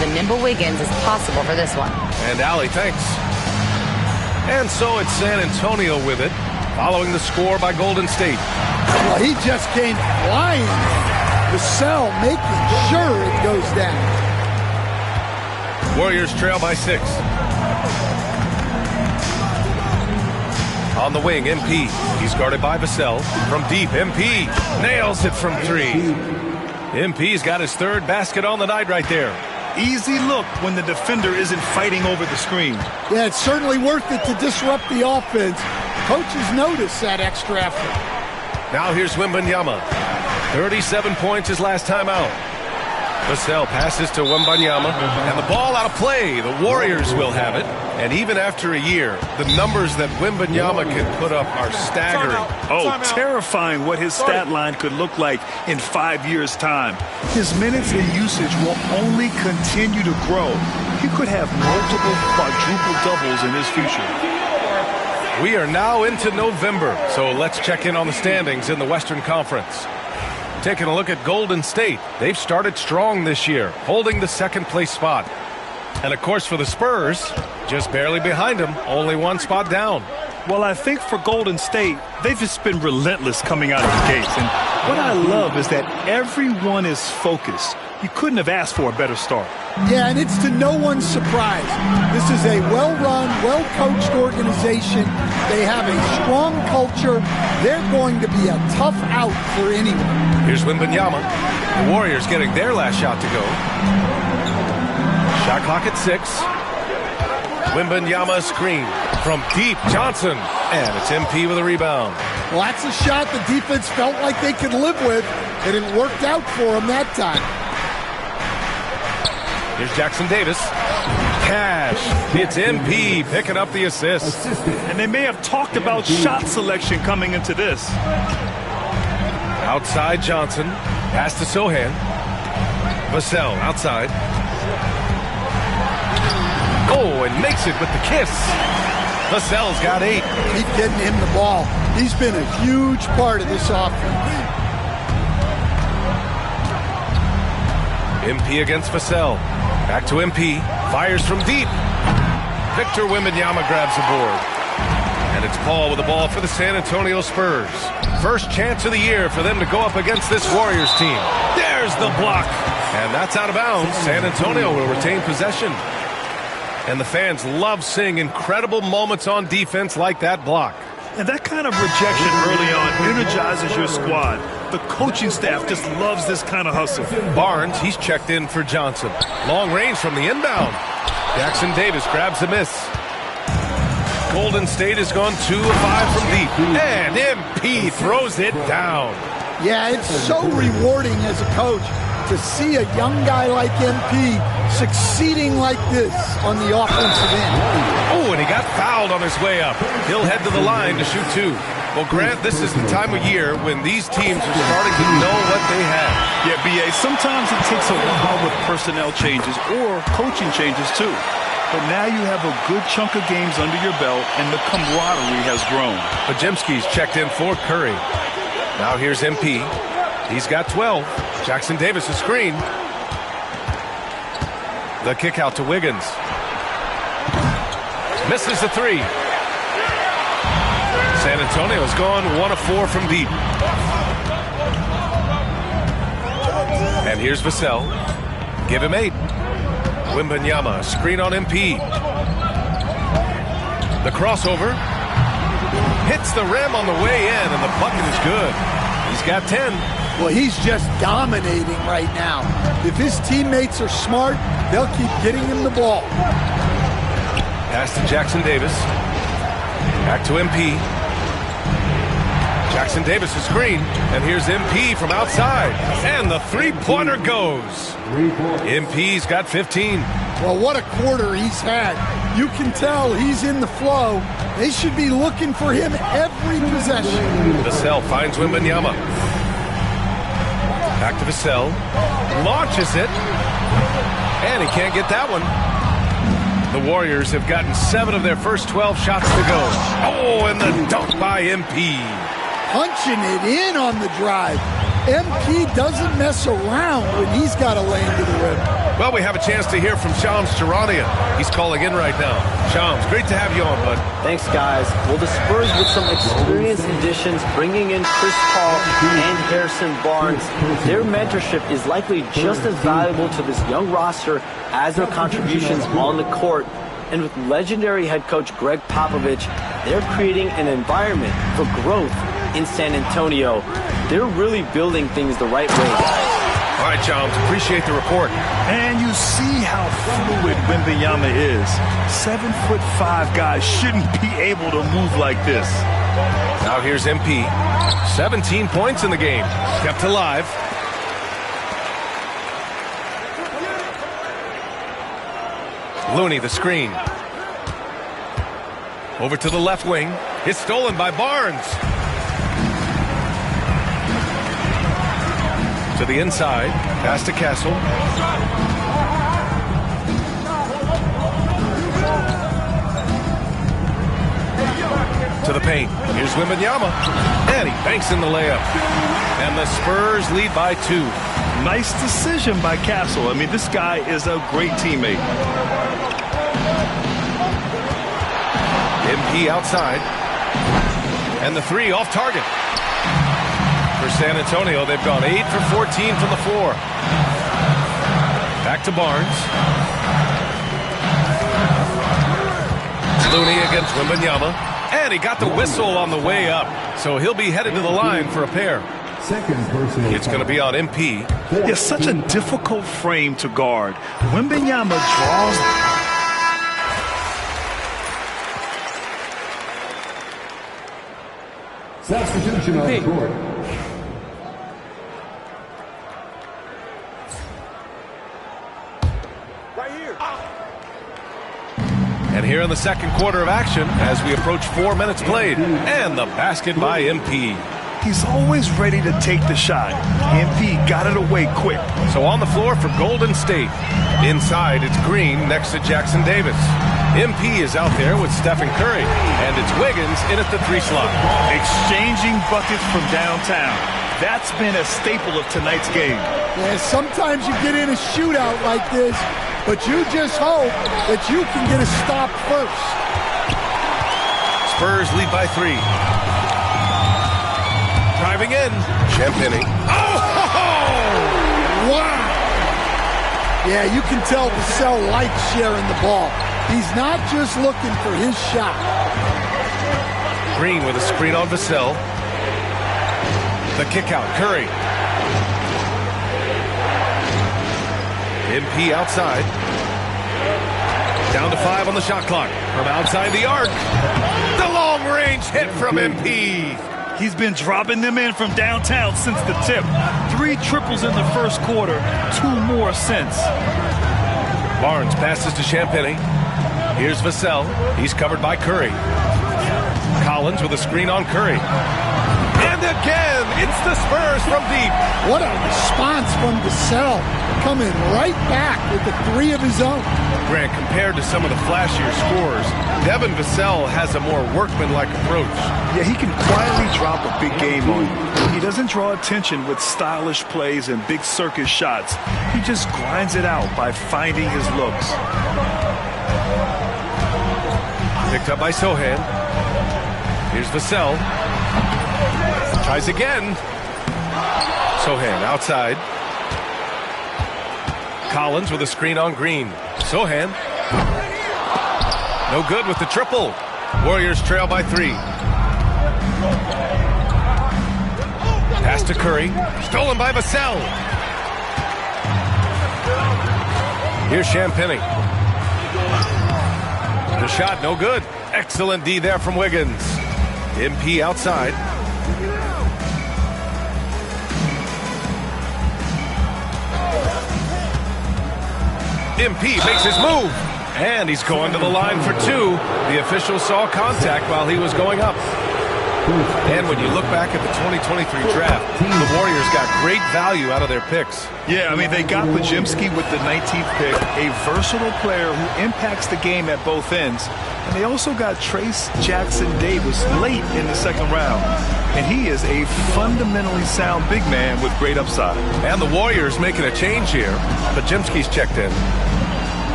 the nimble Wiggins is possible for this one. And Allie, thanks. And so it's San Antonio with it, following the score by Golden State. Well, he just came flying in. Vassell making sure it goes down. Warriors trail by 6. On the wing, MP. He's guarded by Vassell. From deep, MP nails it from 3. MP's got his 3rd basket on the night right there. Easy look when the defender isn't fighting over the screen. Yeah, it's certainly worth it to disrupt the offense. Coaches notice that extra effort. Now here's Wembanyama. 37 points his last time out. Vassell passes to Wembanyama, and the ball out of play. The Warriors will have it. And even after a year, the numbers that Wembanyama can put up are staggering. Oh, terrifying what his stat line could look like in 5 years' time. His minutes and usage will only continue to grow. He could have multiple quadruple doubles in his future. We are now into November, so let's check in on the standings in the Western Conference. Taking a look at Golden State. They've started strong this year, holding the 2nd place spot. And of course for the Spurs, just barely behind them, only 1 spot down. Well, I think for Golden State, they've just been relentless coming out of the gates. And what I love is that everyone is focused. You couldn't have asked for a better start. Yeah, and it's to no one's surprise. This is a well-run, well-coached organization. They have a strong culture. They're going to be a tough out for anyone. Here's Wembanyama. The Warriors getting their last shot to go. Shot clock at 6. Wembanyama screen from deep. Johnson. And it's MP with a rebound. Well, that's a shot the defense felt like they could live with, and it worked out for them that time. Here's Jackson Davis. Cash. It's MP picking up the assist. And they may have talked about shot selection coming into this. Outside Johnson. Pass to Sohan. Vassell outside. Oh, and makes it with the kiss. Vassell's got 8. Keep getting him the ball. He's been a huge part of this offense. MP against Vassell. Back to MP. Fires from deep. Victor Wembanyama grabs the board. And it's Paul with the ball for the San Antonio Spurs. First chance of the year for them to go up against this Warriors team. There's the block. And that's out of bounds. San Antonio will retain possession. And the fans love seeing incredible moments on defense like that block. And that kind of rejection early on energizes your squad. The coaching staff just loves this kind of hustle. Barnes, he's checked in for Johnson. Long range from the inbound. Jackson Davis grabs a miss. Golden State has gone 2 of 5 from deep. And MP throws it down. Yeah, it's so rewarding as a coach to see a young guy like MP succeeding like this on the offensive end. Oh, and he got fouled on his way up. He'll head to the line to shoot 2. Well, Grant, this is the time of year when these teams are starting to know what they have. Yeah, B.A., sometimes it takes a while with personnel changes or coaching changes, too. But now you have a good chunk of games under your belt, and the camaraderie has grown. Pajemski's checked in for Curry. Now here's MP. He's got 12. Jackson Davis a screen. The kick out to Wiggins. Misses the 3. San Antonio's gone 1 of 4 from deep. And here's Vassell. Give him 8. Wembanyama, screen on MP. The crossover. Hits the rim on the way in, and the bucket is good. He's got 10. Well, he's just dominating right now. If his teammates are smart, they'll keep getting him the ball. Pass to Jackson Davis. Back to MP. Jackson Davis a screen, and here's MP from outside. And the three-pointer goes. MP's got 15. Well, what a quarter he's had. You can tell he's in the flow. They should be looking for him every possession. Vassell finds Wembanyama. Back to Vassell. Launches it. And he can't get that one. The Warriors have gotten 7 of their first 12 shots to go. Oh, and the dunk by MP. Punching it in on the drive. MP doesn't mess around when he's got a lane to the rim. Well, we have a chance to hear from Shams Charania. He's calling in right now. Shams, great to have you on, bud. Thanks, guys. Well, the Spurs with some experienced additions, bringing in Chris Paul and Harrison Barnes, their mentorship is likely just as valuable to this young roster as their contributions on the court. And with legendary head coach Greg Popovich, they're creating an environment for growth in San Antonio. They're really building things the right way, guys. All right, Shams, appreciate the report. And you see how fluid Wembanyama is. 7'5" guys shouldn't be able to move like this. Now here's MP. 17 points in the game. Kept alive. Looney, the screen. Over to the left wing. It's stolen by Barnes. To the inside. Pass to Castle. To the paint. Here's Wembanyama. And he banks in the layup. And the Spurs lead by 2. Nice decision by Castle. I mean, this guy is a great teammate. MP outside. And the 3 off target. For San Antonio, they've gone 8 for 14 from the floor. Back to Barnes. Looney against Wembanyama. And he got the whistle on the way up. So he'll be headed to the line for a pair. It's going to be on MP. It's such a difficult frame to guard. Wembanyama draws. Substitution on the court. And here in the second quarter of action as we approach 4 minutes played. And the basket by MP. He's always ready to take the shot. MP got it away quick. So on the floor for Golden State. Inside, it's Green next to Jackson Davis. MP is out there with Stephen Curry. And it's Wiggins in at the 3 slot. Exchanging buckets from downtown. That's been a staple of tonight's game. Yeah, sometimes you get in a shootout like this, but you just hope that you can get a stop first. Spurs lead by 3. Driving in. Champagnie. Oh! Wow! Yeah, you can tell Vassell likes sharing the ball. He's not just looking for his shot. Green with a screen on Vassell. The kick out. Curry. MP outside. Down to 5 on the shot clock. From outside the arc. The long range hit from MP. He's been dropping them in from downtown since the tip. 3 triples in the first quarter, 2 more since. Barnes passes to Champagnie. Here's Vassell. He's covered by Curry. Collins with a screen on Curry. And again, it's the Spurs from deep. What a response from Vassell. Coming right back with the 3 of his own. Grant, compared to some of the flashier scorers, Devin Vassell has a more workmanlike approach. Yeah, he can quietly drop a big game on you. He doesn't draw attention with stylish plays and big circus shots. He just grinds it out by finding his looks. Picked up by Sohan. Here's Vassell. Tries again. Sohan outside. Collins with a screen on Green. Sohan. No good with the triple. Warriors trail by 3. Pass to Curry. Stolen by Vassell. Here's Champagnie. The shot, no good. Excellent D there from Wiggins. MP outside. MP makes his move. And he's going to the line for 2. The official saw contact while he was going up. And when you look back at the 2023 draft, the Warriors got great value out of their picks. Yeah, I mean, they got Podziemski with the 19th pick, a versatile player who impacts the game at both ends. And they also got Trace Jackson Davis late in the second round. and he is a fundamentally sound big man with great upside. And the Warriors making a change here. Podziemski's checked in.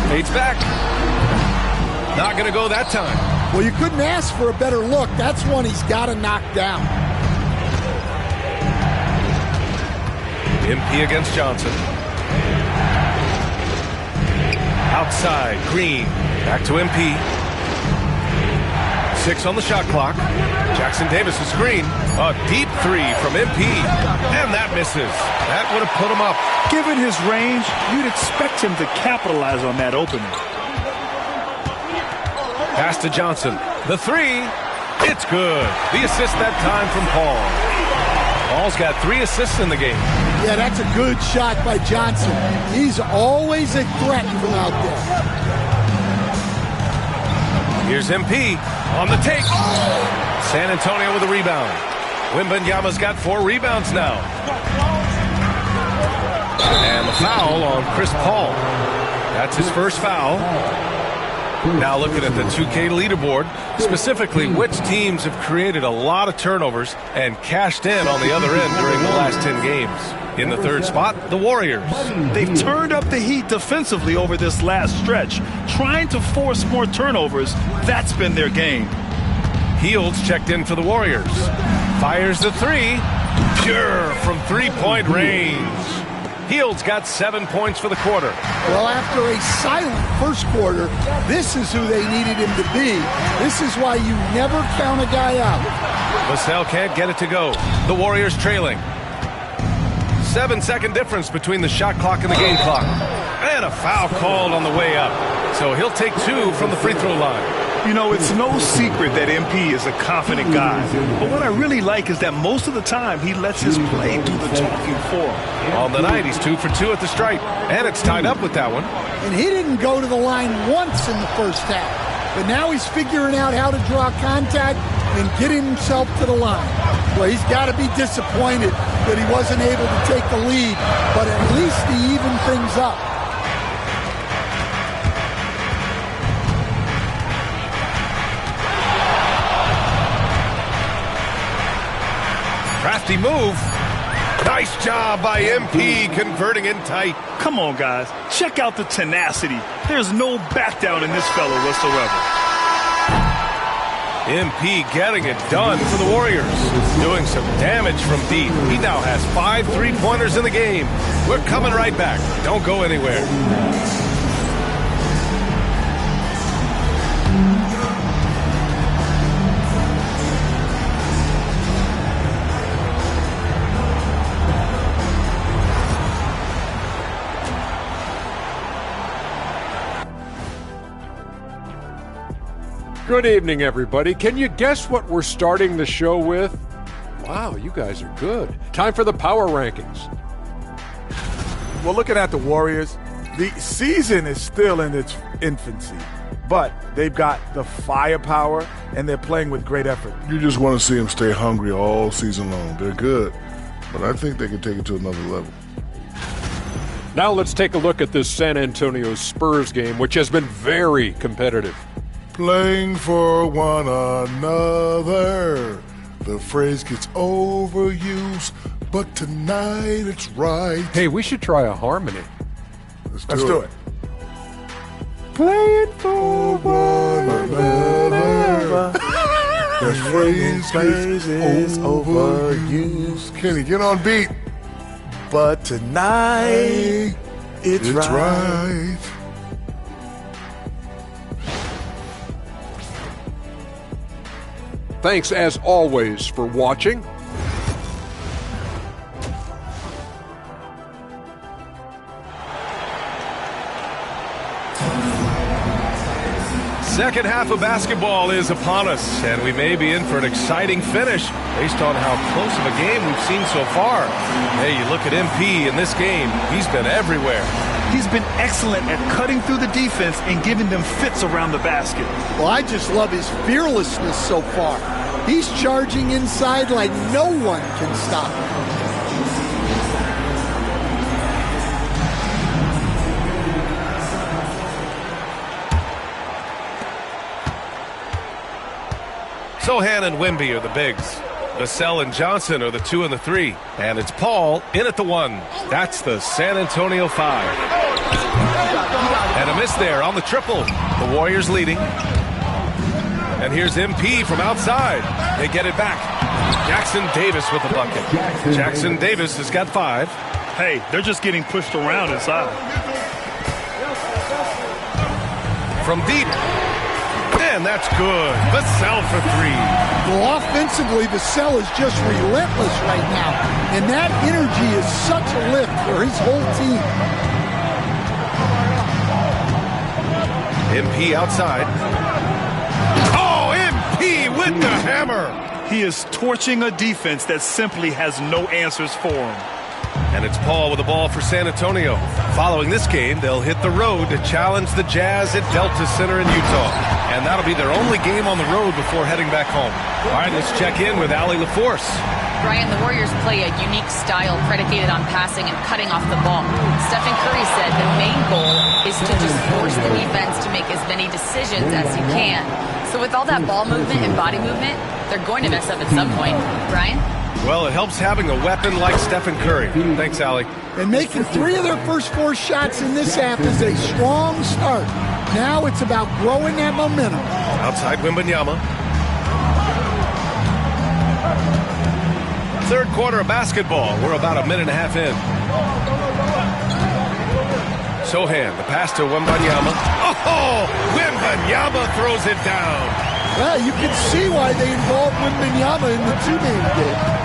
Fades back. Not going to go that time. Well, you couldn't ask for a better look. That's one he's got to knock down. MP against Johnson. Outside, Green. Back to MP. 6 on the shot clock. Jackson Davis' screen. A deep three from MP. And that misses. That would have put him up. Given his range, you'd expect him to capitalize on that opening. Pass to Johnson. The three. It's good. The assist that time from Paul. Paul's got 3 assists in the game. Yeah, that's a good shot by Johnson. He's always a threat from out there. Here's MP on the take. San Antonio with a rebound. Wembanyama's got 4 rebounds now. And the foul on Chris Paul. That's his first foul. Now looking at the 2K leaderboard, specifically which teams have created a lot of turnovers and cashed in on the other end during the last 10 games. In the third spot, the Warriors. They've turned up the heat defensively over this last stretch, trying to force more turnovers. That's been their game. Hields checked in for the Warriors. Fires the three. Pure from three-point range. Hields got 7 points for the quarter. Well, after a silent first quarter, this is who they needed him to be. This is why you never count a guy out. Vassell can't get it to go. The Warriors trailing. 7-second difference between the shot clock and the game clock. And a foul called on the way up. So he'll take 2 from the free throw line. You know, it's no secret that MP is a confident guy. But what I really like is that most of the time he lets his play do the talking for him. On the night, he's 2 for 2 at the stripe. And it's tied up with that one. And he didn't go to the line once in the first half. But now he's figuring out how to draw contact and get himself to the line. Well, he's got to be disappointed that he wasn't able to take the lead. But at least he evened things up. Crafty move. Nice job by MP converting in tight. Come on, guys. Check out the tenacity. There's no back down in this fellow whatsoever. MP getting it done for the Warriors. Doing some damage from deep. He now has 5 3-pointers in the game. We're coming right back. Don't go anywhere. Good evening, everybody. Can you guess what we're starting the show with? Wow, you guys are good. Time for the power rankings. Well, looking at the Warriors, the season is still in its infancy, but they've got the firepower, and they're playing with great effort. You just want to see them stay hungry all season long. They're good, but I think they can take it to another level. Now let's take a look at this San Antonio Spurs game, which has been very competitive. Playing for one another. The phrase gets overused, but tonight it's right. Hey, we should try a harmony. Let's do it. Playing for one another. The phrase gets overused. Kenny, get on beat. But tonight it's right. Thanks, as always, for watching. Second half of basketball is upon us, and we may be in for an exciting finish based on how close of a game we've seen so far. Hey, you look at MP in this game, he's been everywhere. He's been excellent at cutting through the defense and giving them fits around the basket. Well, I just love his fearlessness so far. He's charging inside like no one can stop him. Sohan and Wemby are the bigs. Vassell and Johnson are the 2 and the 3. And it's Paul in at the 1. That's the San Antonio 5. And a miss there on the triple. The Warriors leading. And here's MP from outside. They get it back. Jackson Davis with the bucket. Jackson Davis has got 5. Hey, they're just getting pushed around inside. From deep. And that's good. Vassell for 3. Well, offensively, Vassell is just relentless right now. And that energy is such a lift for his whole team. MP outside. Oh, MP with the hammer. He is torching a defense that simply has no answers for him. And it's Paul with the ball for San Antonio. Following this game, they'll hit the road to challenge the Jazz at Delta Center in Utah. And that'll be their only game on the road before heading back home. All right, let's check in with Allie LaForce. Brian, the Warriors play a unique style predicated on passing and cutting off the ball. Stephen Curry said the main goal is to just force the defense to make as many decisions as he can. So with all that ball movement and body movement, they're going to mess up at some point. Brian? Well, it helps having a weapon like Stephen Curry. Thanks, Allie. And making 3 of their first 4 shots in this half is a strong start. Now it's about growing that momentum. Outside Wembanyama. Third quarter of basketball. We're about a minute and a half in. Sohan, the pass to Wembanyama. Oh, Wembanyama throws it down. Well, you can see why they involved Wembanyama in the 2-man game.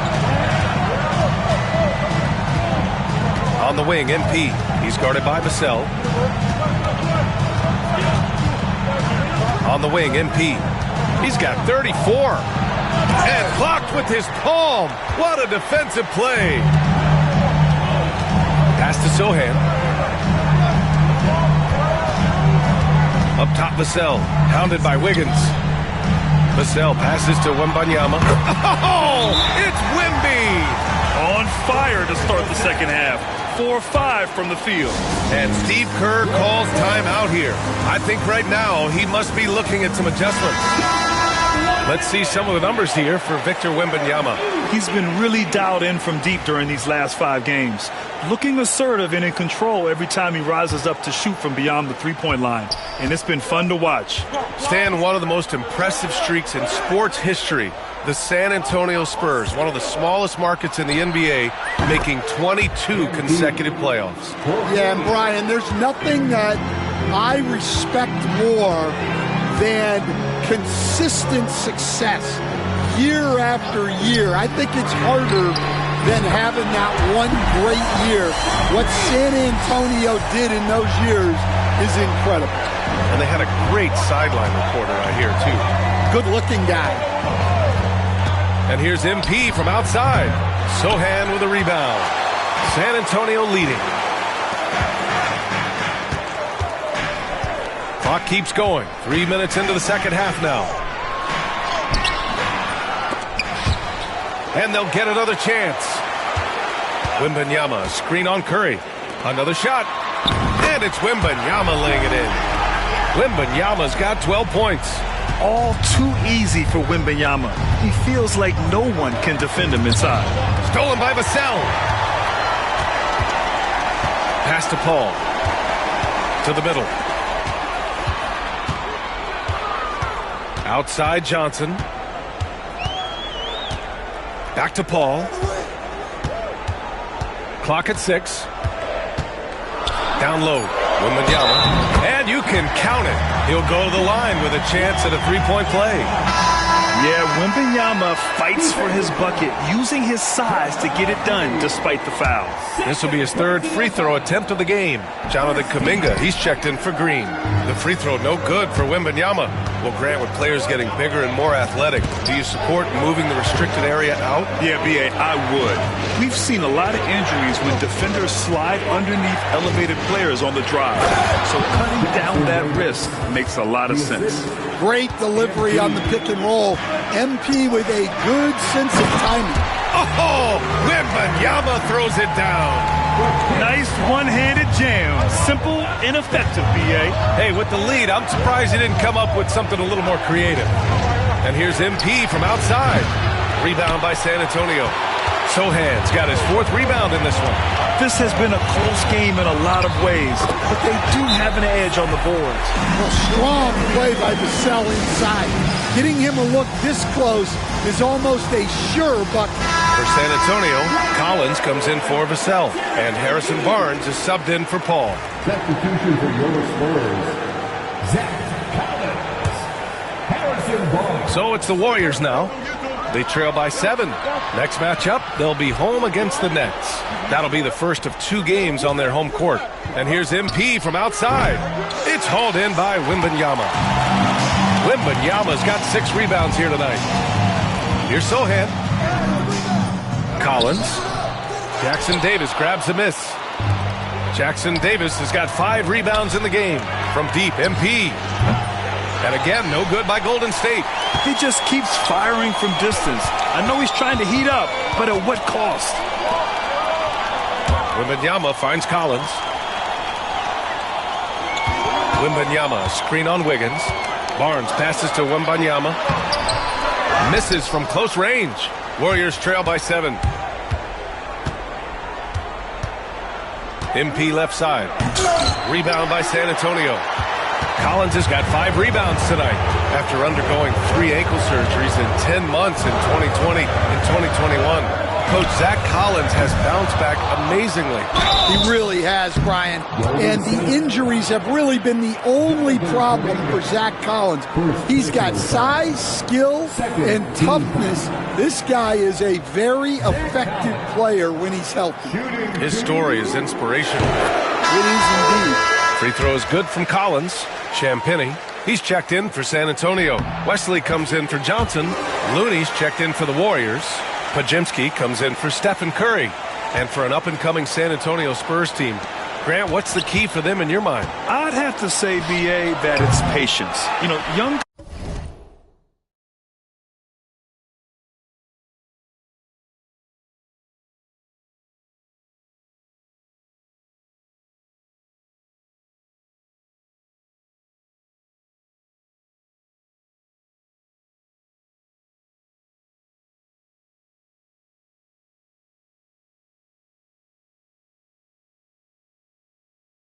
On the wing, MP. He's guarded by Vassell. On the wing, MP. He's got 34. And blocked with his palm. What a defensive play. Pass to Sohan. Up top, Vassell. Hounded by Wiggins. Vassell passes to Wembanyama. Oh, it's Wemby! On fire to start the second half. 4-5 from the field. And Steve Kerr calls timeout here. I think right now he must be looking at some adjustments. Let's see some of the numbers here for Victor Wembanyama. He's been really dialed in from deep during these last 5 games. Looking assertive and in control every time he rises up to shoot from beyond the three-point line. And it's been fun to watch. Stan, one of the most impressive streaks in sports history. The San Antonio Spurs, one of the smallest markets in the NBA, making 22 consecutive playoffs. Yeah, and Brian, there's nothing that I respect more than consistent success year after year. I think it's harder than having that one great year. What San Antonio did in those years is incredible. And they had a great sideline reporter right here, too. Good-looking guy. And here's MP from outside. Sohan with a rebound. San Antonio leading. Clock keeps going. 3 minutes into the second half now. And they'll get another chance. Wembanyama, screen on Curry. Another shot. And it's Wembanyama laying it in. Wembanyama's got 12 points. All too easy for Wembanyama. He feels like no one can defend him inside. Stolen by Vassell. Pass to Paul. To the middle. Outside Johnson. Back to Paul. Clock at 6. Down low. Wembanyama. And you can count it. He'll go to the line with a chance at a three-point play. Yeah, Wembanyama fights for his bucket, using his size to get it done despite the foul. This will be his third free throw attempt of the game. Jonathan Kuminga, he's checked in for Green. The free throw no good for Wembanyama. Well, Grant, with players getting bigger and more athletic, do you support moving the restricted area out? Yeah, B.A., I would. We've seen a lot of injuries when defenders slide underneath elevated players on the drive. So cutting down that risk makes a lot of sense. Great delivery on the pick and roll. MP with a good sense of timing. Oh, Wembanyama throws it down. Nice one-handed jam. Simple and effective, B.A. Hey, with the lead, I'm surprised he didn't come up with something a little more creative. And here's MP from outside. Rebound by San Antonio. Sohan's got his 4th rebound in this one. This has been a close game in a lot of ways, but they do have an edge on the boards. Well, strong play by Vassell inside. Getting him a look this close is almost a sure bucket. For San Antonio, Collins comes in for Vassell, and Harrison Barnes is subbed in for Paul. Substitution for your Spurs, Zach Collins. Harrison Barnes. So it's the Warriors now. They trail by 7. Next matchup, they'll be home against the Nets. That'll be the first of 2 games on their home court. And here's MP from outside. It's hauled in by Wembanyama. Wembanyama's got 6 rebounds here tonight. Here's Sohan. Collins. Jackson Davis grabs the miss. Jackson Davis has got 5 rebounds in the game. From deep, MP. And again, no good by Golden State. He just keeps firing from distance. I know he's trying to heat up, but at what cost? Wembanyama finds Collins. Wembanyama, screen on Wiggins. Barnes passes to Wembanyama. Misses from close range. Warriors trail by 7. MP left side. Rebound by San Antonio. Collins has got 5 rebounds tonight after undergoing 3 ankle surgeries in 10 months in 2020 and 2021. Coach Zach Collins has bounced back amazingly. He really has, Brian. And the injuries have really been the only problem for Zach Collins. He's got size, skill, and toughness. This guy is a very effective player when he's healthy. His story is inspirational. It is indeed. Free throw is good from Collins. Champagnie, he's checked in for San Antonio. Wesley comes in for Johnson. Looney's checked in for the Warriors. Podziemski comes in for Stephen Curry. And for an up-and-coming San Antonio Spurs team. Grant, what's the key for them in your mind? I'd have to say, B.A., that it's patience. You know, young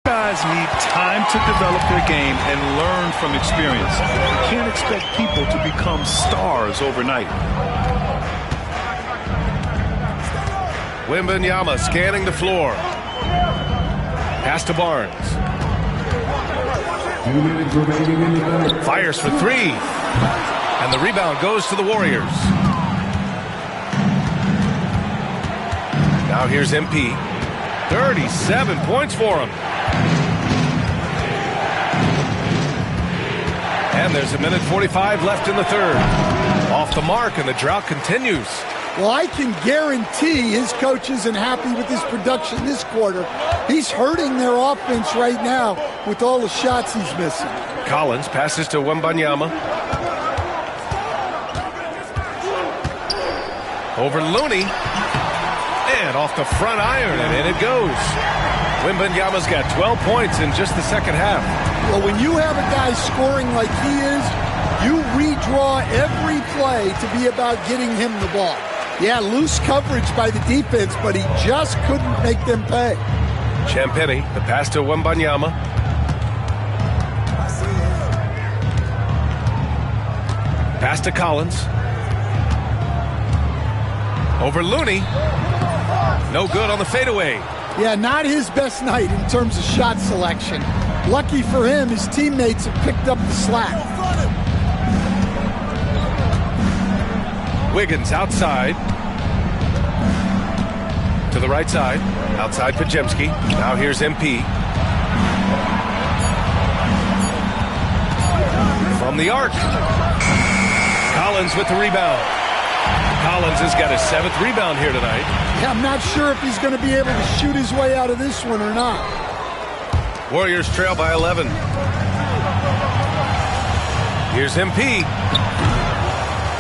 guys need time to develop their game and learn from experience. You can't expect people to become stars overnight. Wembanyama scanning the floor. Pass to Barnes. 2 minutes remaining in the third. Fires for 3. And the rebound goes to the Warriors. Now here's MP. 37 points for him. And there's 1:45 left in the third. Off the mark, and the drought continues. Well, I can guarantee his coach isn't happy with his production this quarter. He's hurting their offense right now with all the shots he's missing. Collins passes to Wembanyama. Over Looney. And off the front iron, and in it goes. Wembanyama's got 12 points in just the second half. Well, when you have a guy scoring like he is, you redraw every play to be about getting him the ball. Yeah, loose coverage by the defense, but he just couldn't make them pay. Champagnie, the pass to Wembanyama. Pass to Collins. Over Looney. No good on the fadeaway. Yeah, not his best night in terms of shot selection. Lucky for him, his teammates have picked up the slack. Wiggins outside. To the right side. Outside Podziemski. Now here's MP. From the arc. Collins with the rebound. Collins has got his 7th rebound here tonight. Yeah, I'm not sure if he's going to be able to shoot his way out of this one or not. Warriors trail by 11. Here's MP.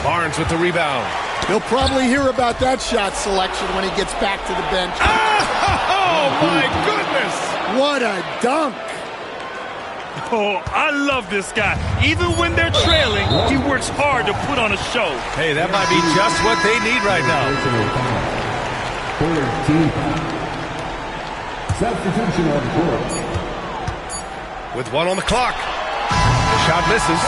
Barnes with the rebound. He'll probably hear about that shot selection when he gets back to the bench. Oh, my goodness! What a dunk! Oh, I love this guy. Even when they're trailing, he works hard to put on a show. Hey, that might be just what they need right now. Substitution on court. With 1 on the clock. The shot misses.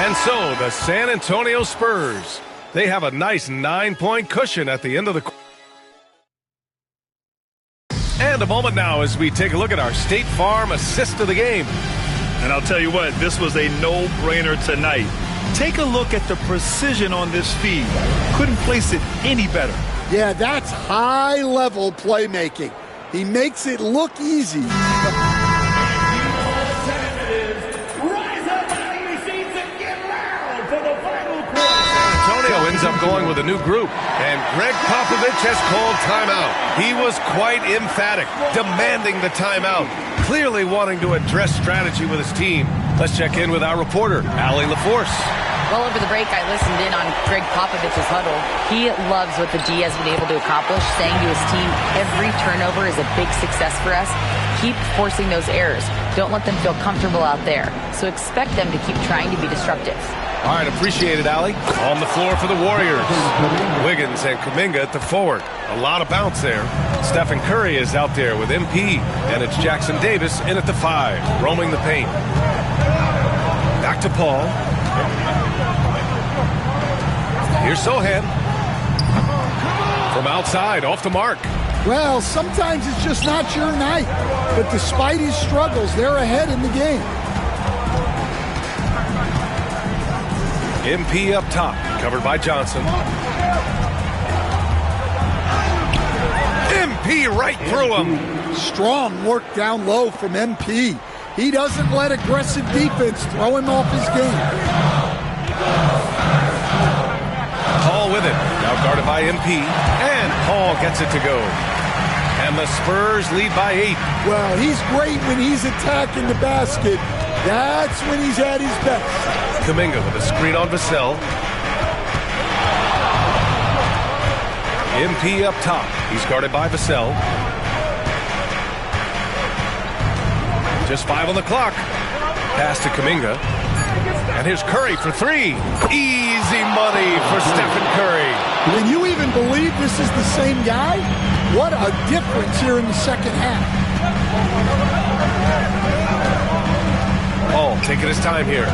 And so the San Antonio Spurs, they have a nice 9-point cushion at the end of the quarter. And a moment now as we take a look at our State Farm assist of the game. And I'll tell you what, this was a no-brainer tonight. Take a look at the precision on this feed. Couldn't place it any better. Yeah, that's high-level playmaking. He makes it look easy. Antonio ends up going with a new group, and Greg Popovich has called timeout. He was quite emphatic, demanding the timeout, clearly wanting to address strategy with his team. Let's check in with our reporter, Allie LaForce. Well, over the break, I listened in on Greg Popovich's huddle. He loves what the D has been able to accomplish, saying to his team, every turnover is a big success for us. Keep forcing those errors. Don't let them feel comfortable out there. So expect them to keep trying to be disruptive. All right, appreciate it, Allie. On the floor for the Warriors. Wiggins and Kuminga at the forward. A lot of bounce there. Stephen Curry is out there with MP, and it's Jackson Davis in at the 5, roaming the paint. Back to Paul. Here's Sohan. From outside, off the mark. Well, sometimes it's just not your night. But despite his struggles, they're ahead in the game. MP up top, covered by Johnson. MP right through him. Strong work down low from MP. He doesn't let aggressive defense throw him off his game. Paul with it, now guarded by MP, and Paul gets it to go. And the Spurs lead by 8. Well, he's great when he's attacking the basket. That's when he's at his best. Kuminga with a screen on Vassell. MP up top. He's guarded by Vassell. Just 5 on the clock. Pass to Kuminga. And here's Curry for 3. Easy money for Stephen Curry. Can you even believe this is the same guy? What a difference here in the second half. Paul taking his time here.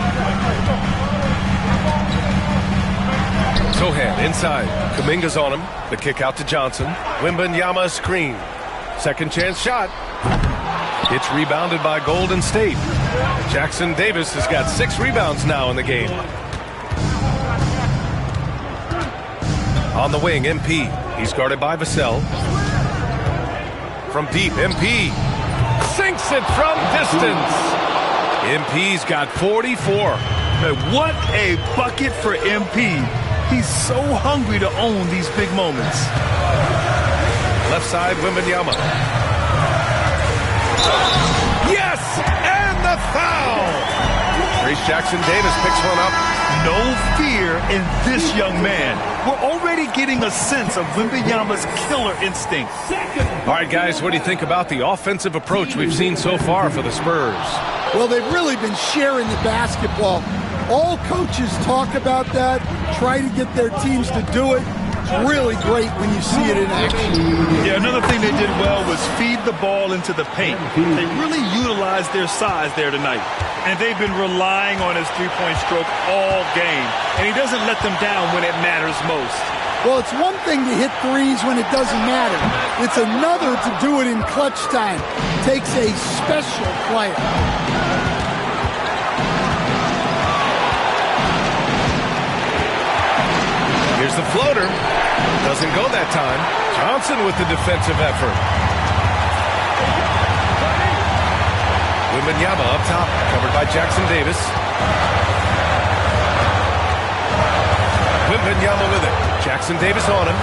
Sohan inside. Kuminga's on him. The kick out to Johnson. Wembanyama screen. Second chance shot. It's rebounded by Golden State. Jackson Davis has got 6 rebounds now in the game. On the wing, MP. He's guarded by Vassell. From deep, MP sinks it from distance. MP's got 44. What a bucket for MP. He's so hungry to own these big moments. Left side, Wembanyama. Yes! And the foul! Trace Jackson Davis picks one up. No fear in this young man. We're already getting a sense of Wembanyama's killer instinct. All right, guys, what do you think about the offensive approach we've seen so far for the Spurs? Well, they've really been sharing the basketball. All coaches talk about that, try to get their teams to do it. It's really great when you see it in action. Yeah, another thing they did well was feed the ball into the paint. They really utilized their size there tonight. And they've been relying on his three-point stroke all game. And he doesn't let them down when it matters most. Well, it's one thing to hit threes when it doesn't matter. It's another to do it in clutch time. It takes a special player. Here's the floater. Doesn't go that time. Johnson with the defensive effort. Wembanyama up top, covered by Jackson Davis. Wembanyama with it. Jackson Davis on him.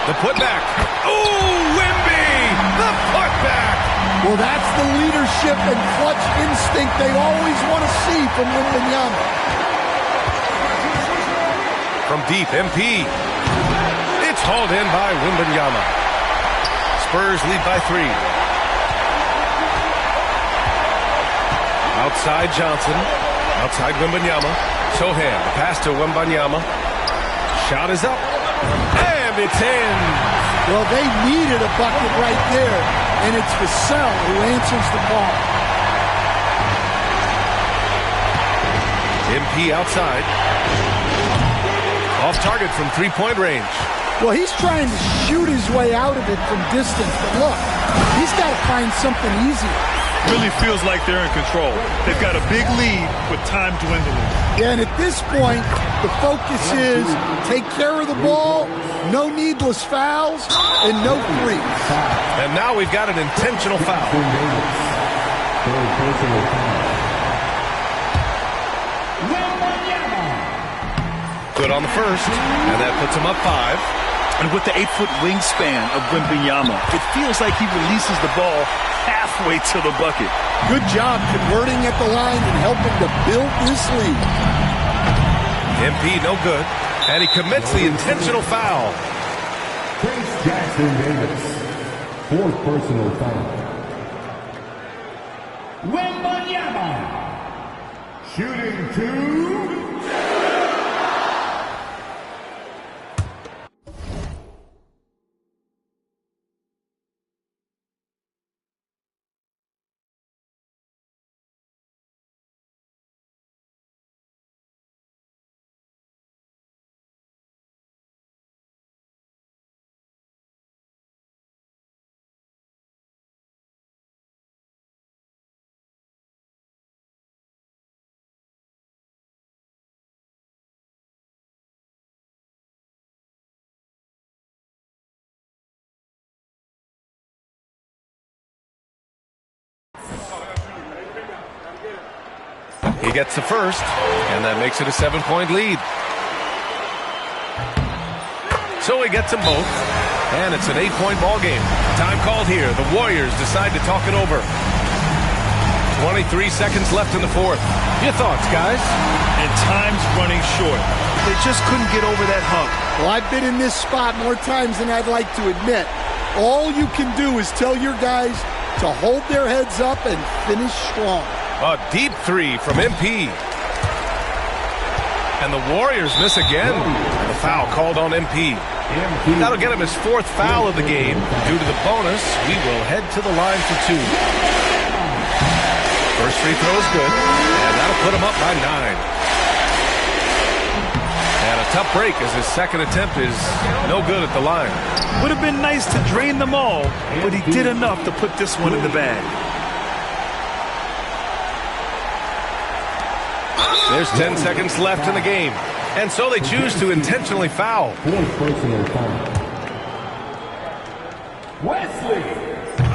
The putback. Ooh, Wemby! The putback! Well, that's the leadership and clutch instinct they always want to see from Wembanyama. From deep, MP. It's hauled in by Wembanyama. Spurs lead by 3. Outside Johnson. Outside Wembanyama. Sohan, the pass to Wembanyama. Shot is up. And it's in. Well, they needed a bucket right there, and it's Vassell who answers the call. MP outside. Off target from three-point range. Well, he's trying to shoot his way out of it from distance, but look, he's got to find something easy. Really feels like they're in control. They've got a big lead with time dwindling. Yeah, and at this point, the focus is take care of the ball, no needless fouls, and no threes. And now we've got an intentional foul. Good on the first, and that puts him up 5. And with the 8-foot wingspan of Wembanyama, it feels like he releases the ball halfway to the bucket. Good job converting at the line and helping to build this lead. MP no good, and he commits the intentional foul. Trace Jackson Davis, 4th personal foul. Wembanyama, shooting 2. He gets the first, and that makes it a 7-point lead. So he gets them both, and it's an 8-point ball game. Time called here. The Warriors decide to talk it over. 23 seconds left in the fourth. Your thoughts, guys? And time's running short. They just couldn't get over that hump. Well, I've been in this spot more times than I'd like to admit. All you can do is tell your guys to hold their heads up and finish strong. A deep three from MP. And the Warriors miss again. And a foul called on MP. That'll get him his 4th foul of the game. Due to the bonus, we will head to the line for 2. First free throw is good, and that'll put him up by 9. And a tough break as his second attempt is no good at the line. Would have been nice to drain them all, but he did enough to put this one in the bag. There's 10 seconds left in the game. And so they choose to intentionally foul. 4th personal foul. Wesley.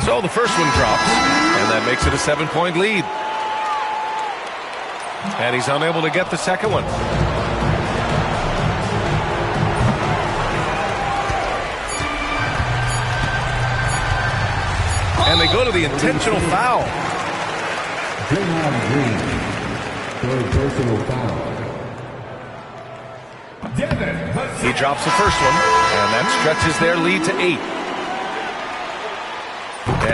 So the first one drops, and that makes it a 7-point lead. And he's unable to get the second one. And they go to the intentional foul. Draymond Green. 3rd personal foul. He drops the first one, and that stretches their lead to 8.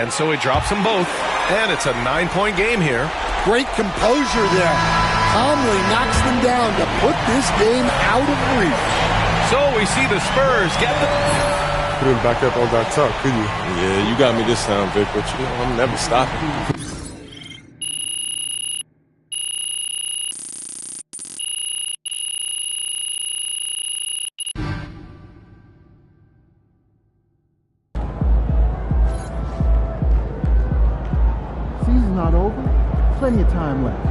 And so he drops them both, and it's a 9-point game here. Great composure there. Calmly knocks them down to put this game out of reach. So we see the Spurs get the... Couldn't back up on that talk, could you? Yeah, you got me this time, Vic, but you know, I'm never stopping. Season's not over. Plenty of time left.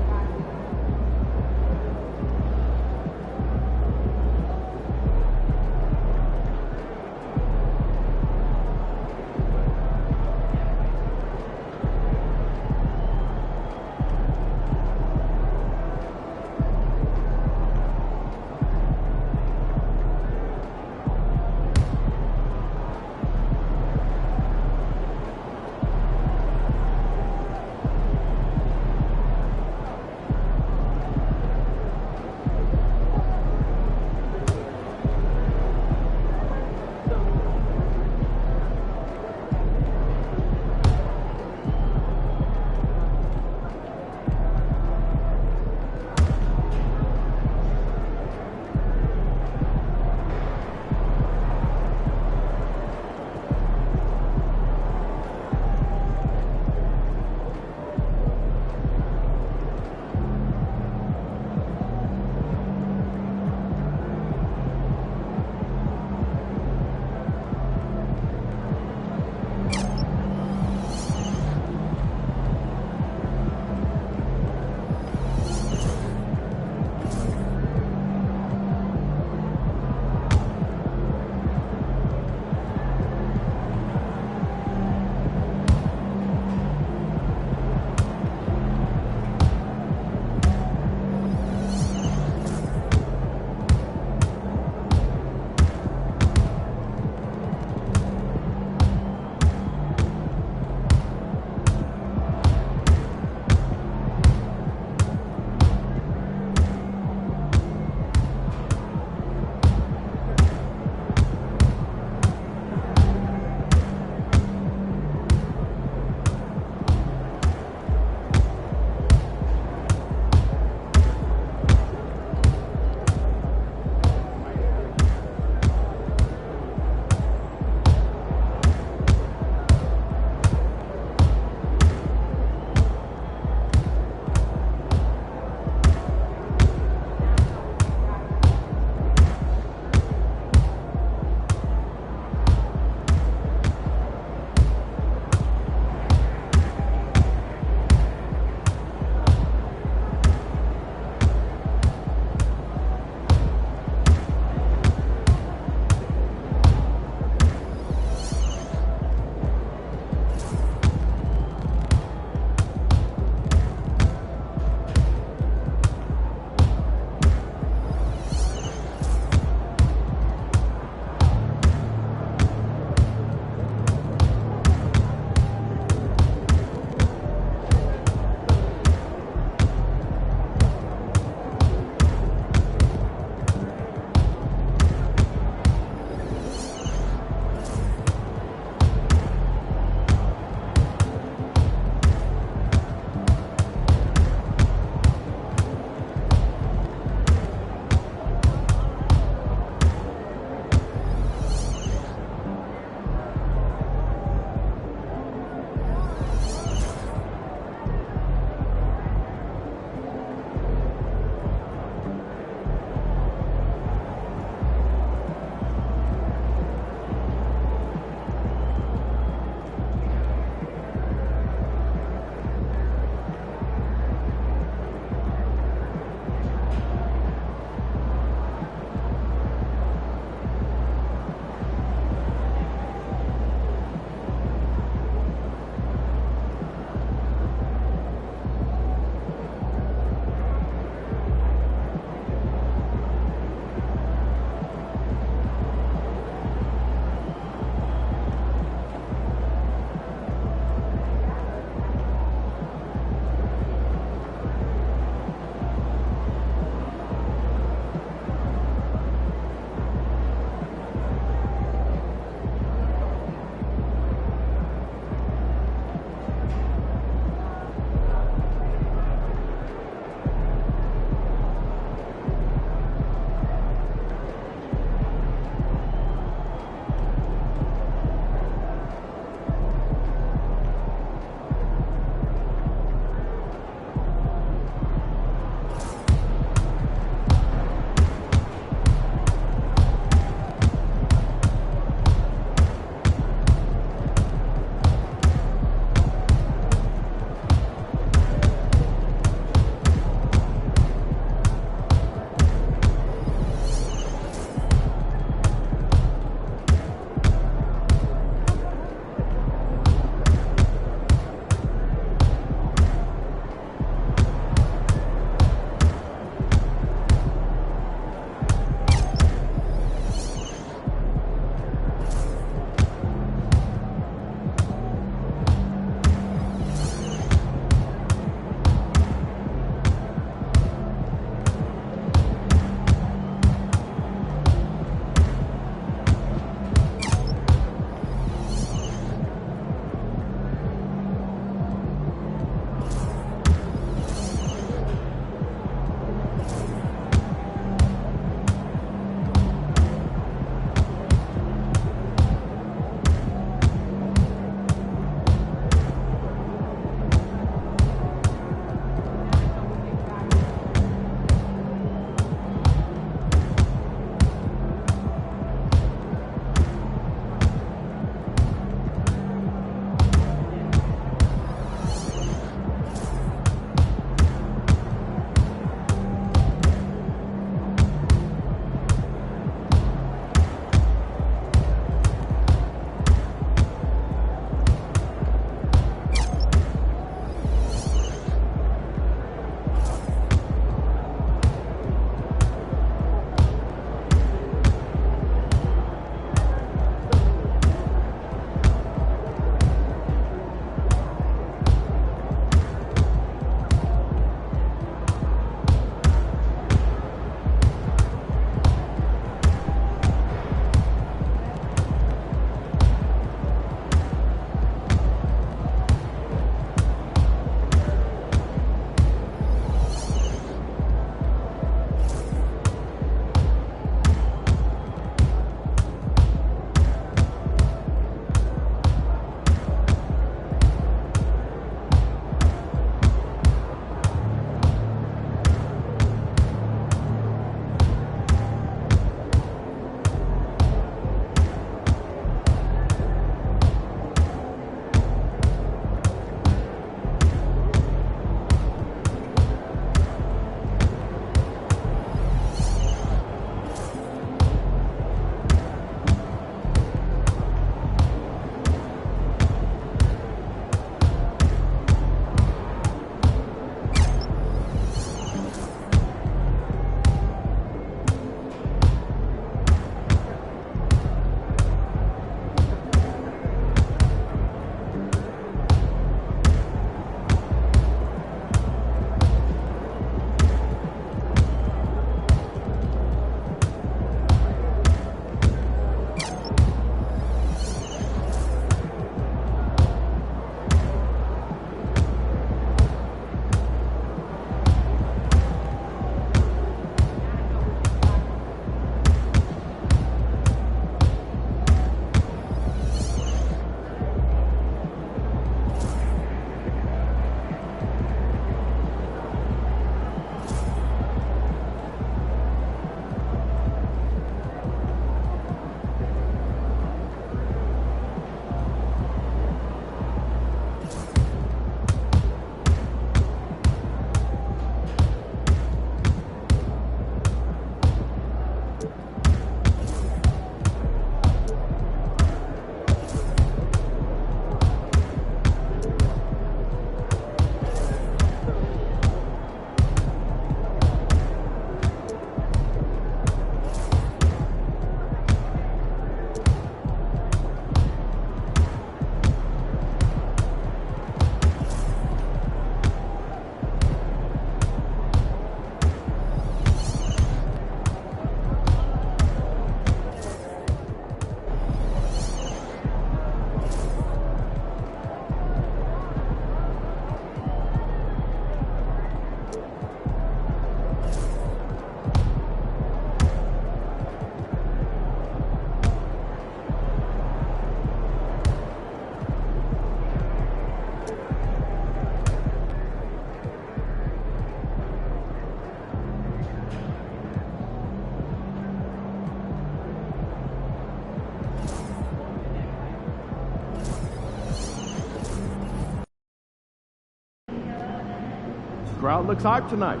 crowd looks hyped tonight.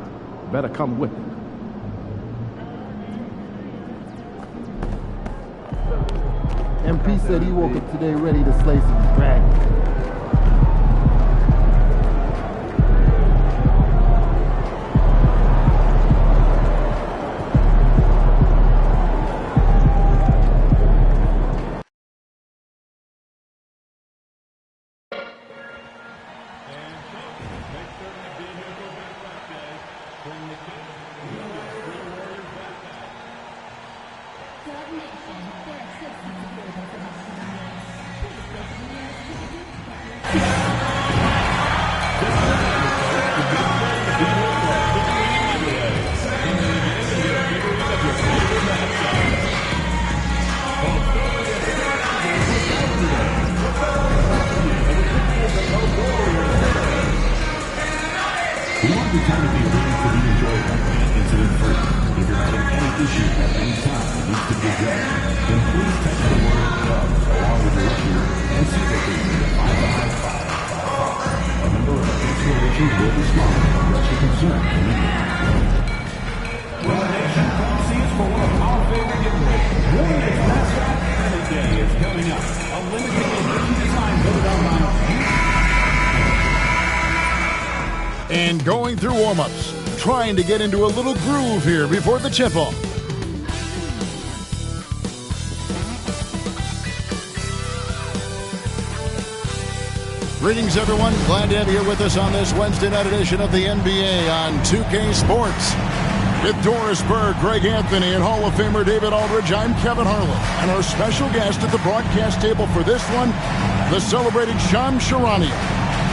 Better come with it. MP said he woke up today ready to slay some dragons. And going through warm-ups, trying to get into a little groove here before the tip-off. Greetings, everyone. Glad to have you here with us on this Wednesday night edition of the NBA on 2K Sports. With Doris Burke, Greg Anthony, and Hall of Famer David Aldridge, I'm Kevin Harlan. And our special guest at the broadcast table for this one, the celebrated Shams Charania.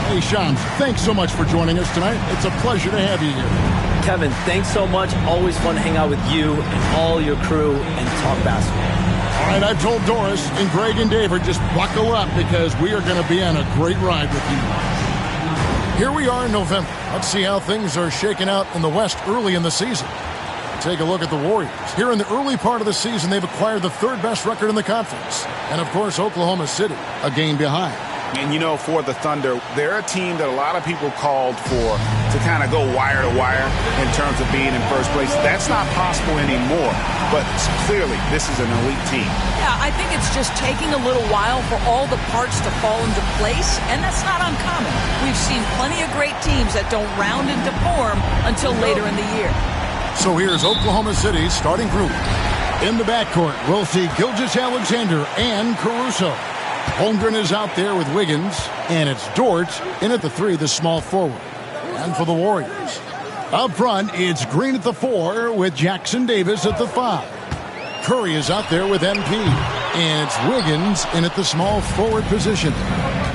Hey, Shams, thanks so much for joining us tonight. It's a pleasure to have you here. Kevin, thanks so much. Always fun to hang out with you and all your crew and talk basketball. All right, I've told Doris and Greg and David, just buckle up because we are going to be on a great ride with you. Here we are in November. Let's see how things are shaking out in the West early in the season. Take a look at the Warriors. Here in the early part of the season, they've acquired the third best record in the conference. And, of course, Oklahoma City, a game behind. And, you know, for the Thunder, they're a team that a lot of people called for to kind of go wire to wire in terms of being in first place. That's not possible anymore. But clearly, this is an elite team. Yeah, I think it's just taking a little while for all the parts to fall into place, and that's not uncommon. We've seen plenty of great teams that don't round into form until later in the year. So here's Oklahoma City's starting group. In the backcourt, we'll see Gilgeous-Alexander and Caruso. Holmgren is out there with Wiggins, and it's Dort in at the 3, the small forward. And for the Warriors, up front, it's Green at the 4 with Jackson Davis at the 5. Curry is out there with MP, and it's Wiggins in at the small forward position.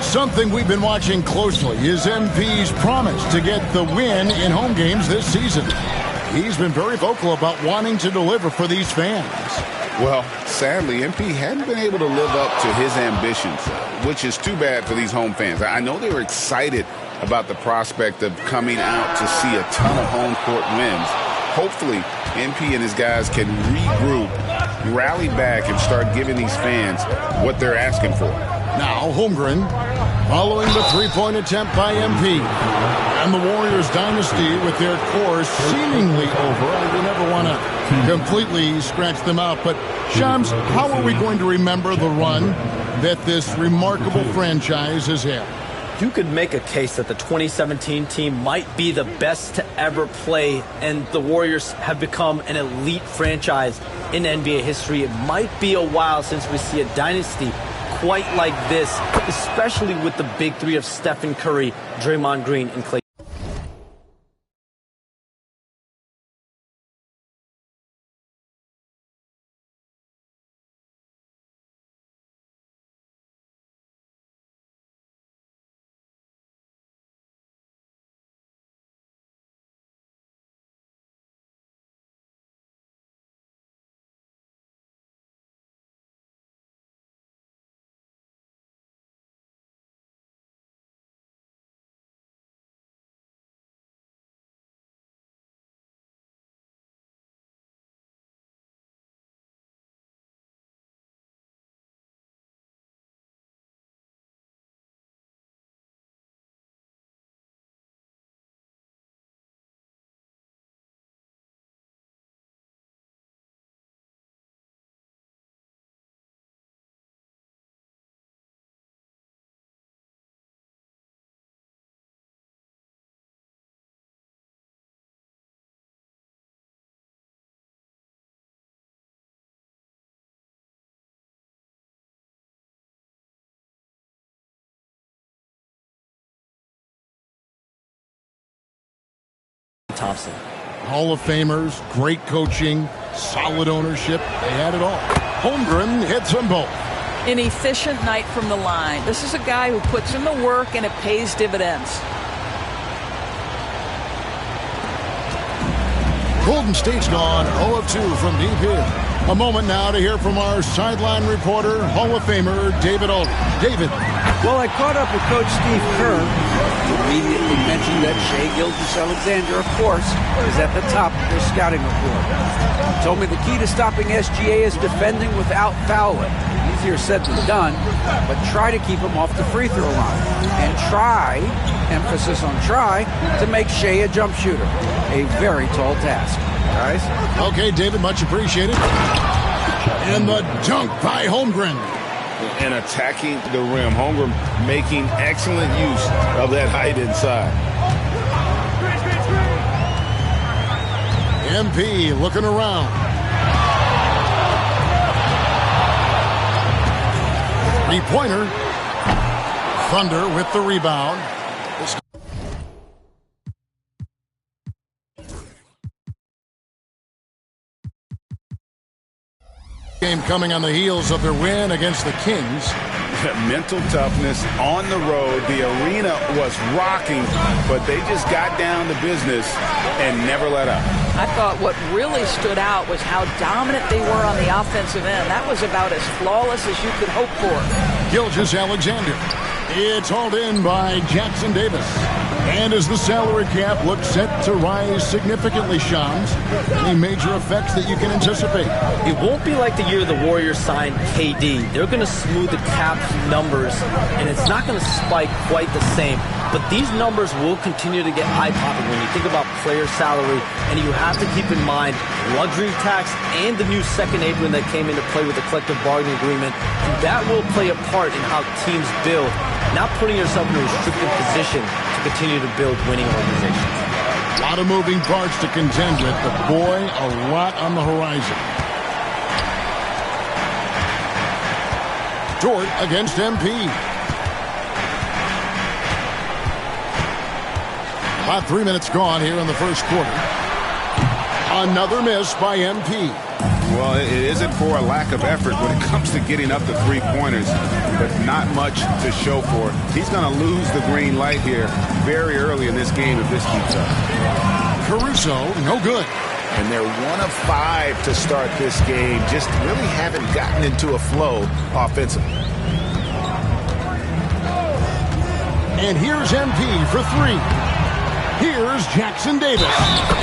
Something we've been watching closely is MP's promise to get the win in home games this season. He's been very vocal about wanting to deliver for these fans. Well, sadly, MP hadn't been able to live up to his ambitions, which is too bad for these home fans. I know they were excited about the prospect of coming out to see a ton of home court wins. Hopefully, MP and his guys can regroup, rally back, and start giving these fans what they're asking for. Now, Holmgren, following the three-point attempt by MP. And the Warriors dynasty with their core seemingly over. You never want to completely scratch them out. But, Shams, how are we going to remember the run that this remarkable franchise has had? You could make a case that the 2017 team might be the best to ever play, and the Warriors have become an elite franchise in NBA history. It might be a while since we see a dynasty quite like this, especially with the big three of Stephen Curry, Draymond Green, and Klay Thompson. Hall of Famers, great coaching, solid ownership. They had it all. Holmgren hits them both. An efficient night from the line. This is a guy who puts in the work and it pays dividends. Golden State's gone 0 of 2 from deep here. A moment now to hear from our sideline reporter, Hall of Famer David Aldridge. David. Well, I caught up with Coach Steve Kerr, who immediately mentioned that Shai Gilgeous-Alexander, of course, is at the top of their scouting report. He told me the key to stopping SGA is defending without fouling. Easier said than done, but try to keep him off the free throw line. And try, emphasis on try, to make Shai a jump shooter. A very tall task. Guys? Okay, David, much appreciated. And the dunk by Holmgren. And attacking the rim. Holmgren making excellent use of that height inside. MP looking around. Three-pointer. Thunder with the rebound. Game coming on the heels of their win against the Kings. Mental toughness on the road. The arena was rocking, but they just got down to business and never let up. I thought what really stood out was how dominant they were on the offensive end. That was about as flawless as you could hope for. Gilgeous-Alexander. It's hauled in by Jackson Davis. And as the salary cap looks set to rise significantly, Shams, any major effects that you can anticipate? It won't be like the year the Warriors signed KD. They're going to smooth the cap numbers, and it's not going to spike quite the same. But these numbers will continue to get eye-popping when you think about player salary, and you have to keep in mind luxury tax and the new second apron that came into play with the collective bargaining agreement, and that will play a part in how teams build, not putting yourself in a restricted position to continue to build winning organizations. A lot of moving parts to contend with, but boy, a lot on the horizon. Dort against MP. About 3 minutes gone here in the first quarter. Another miss by MP. Well, it isn't for a lack of effort when it comes to getting up the three-pointers, but not much to show for it. He's going to lose the green light here very early in this game if this keeps up. Caruso, no good. And they're 1 of 5 to start this game. Just really haven't gotten into a flow offensively. And here's MP for 3. Here's Jackson Davis.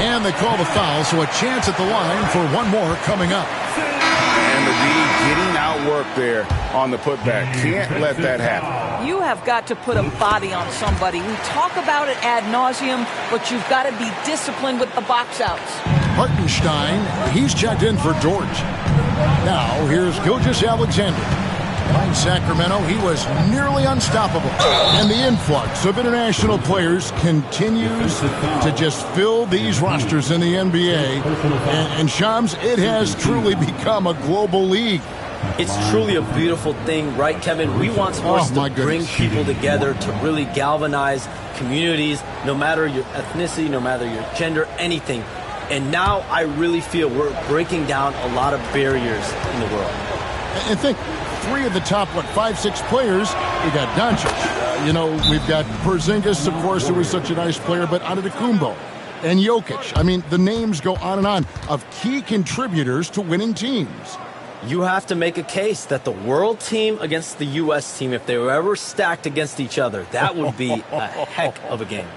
And they call the foul, so a chance at the line for one more coming up. And the D getting outworked there on the putback. Can't let that happen. You have got to put a body on somebody. We talk about it ad nauseum, but you've got to be disciplined with the box outs. Hartenstein, he's checked in for Dort. Now, here's Gilgeous-Alexander. In Sacramento, he was nearly unstoppable. And the influx of international players continues to just fill these rosters in the NBA. And Shams, it has truly become a global league. It's truly a beautiful thing, right, Kevin? We want sports to bring people together, to really galvanize communities, no matter your ethnicity, no matter your gender, anything. And now I really feel we're breaking down a lot of barriers in the world. And think, 3 of the top, 5-6 players, we got Doncic. We've got Porzingis, of course, who was such a nice player, but Antetokounmpo and Jokic. I mean, the names go on and on of key contributors to winning teams. You have to make a case that the world team against the U.S. team, if they were ever stacked against each other, that would be a heck of a game.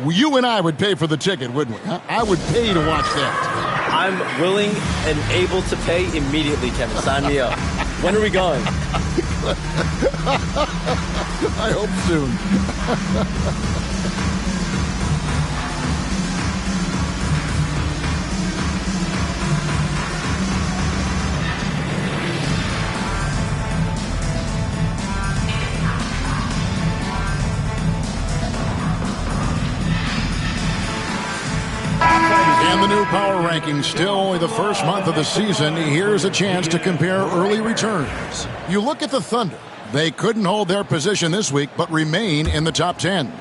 You and I would pay for the ticket, wouldn't we? I would pay to watch that. I'm willing and able to pay immediately, Kevin. Sign me up. When are we going? I hope soon. And the new power rankings, still only the first month of the season. Here's a chance to compare early returns. You look at the Thunder. They couldn't hold their position this week, but remain in the top 10.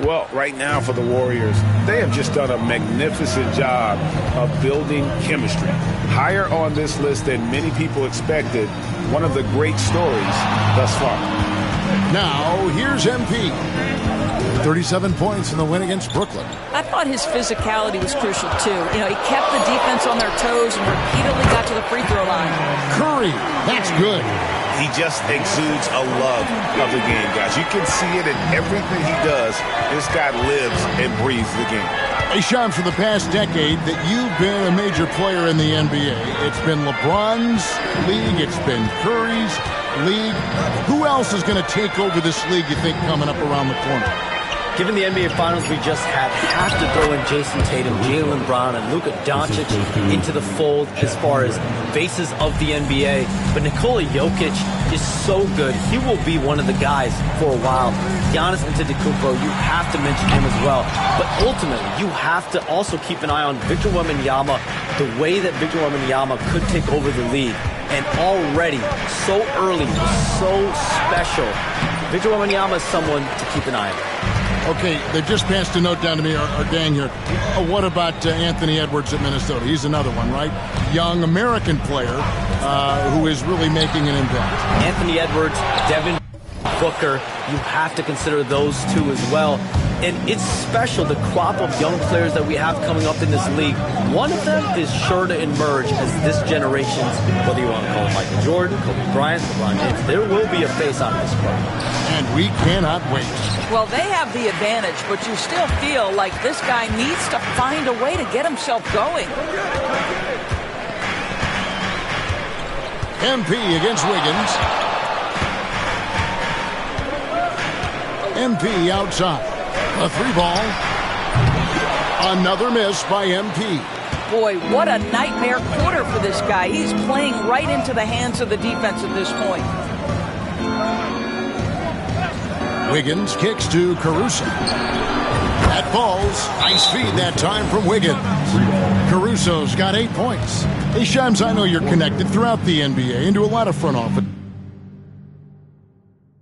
Well, right now for the Warriors, they have just done a magnificent job of building chemistry. Higher on this list than many people expected. One of the great stories thus far. Now, here's MP. 37 points in the win against Brooklyn. I thought his physicality was crucial, too. You know, he kept the defense on their toes and repeatedly got to the free throw line. Curry, that's good. He just exudes a love of the game, guys. You can see it in everything he does. This guy lives and breathes the game. Hey, Sean, for the past decade that you've been a major player in the NBA, it's been LeBron's league, it's been Curry's league. Who else is going to take over this league, you think, coming up around the corner? Given the NBA Finals we just had, have to throw in Jason Tatum, Jaylen Brown, and Luka Doncic into the fold as far as faces of the NBA. But Nikola Jokic is so good. He will be one of the guys for a while. Giannis Antetokounmpo, you have to mention him as well. But ultimately, you have to also keep an eye on Victor Wembanyama, the way that Victor Wembanyama could take over the league. And already, so early, so special. Victor Wembanyama is someone to keep an eye on. Okay, they just passed a note down to me, our gang here. What about Anthony Edwards at Minnesota? He's another one, right? Young American player who is really making an impact. Anthony Edwards, Devin Booker, you have to consider those two as well. And it's special, the crop of young players that we have coming up in this league. One of them is sure to emerge as this generation's, whether you want to call it Michael Jordan, Kobe Bryant, LeBron James, there will be a face on this club. And we cannot wait. Well, they have the advantage, but you still feel like this guy needs to find a way to get himself going. MP against Wiggins. MP outside. A three ball. Another miss by MP. Boy, what a nightmare quarter for this guy. He's playing right into the hands of the defense at this point. Wiggins kicks to Caruso. That falls. Nice feed that time from Wiggins. Caruso's got 8 points. Hey, Shams, I know you're connected throughout the NBA into a lot of front office.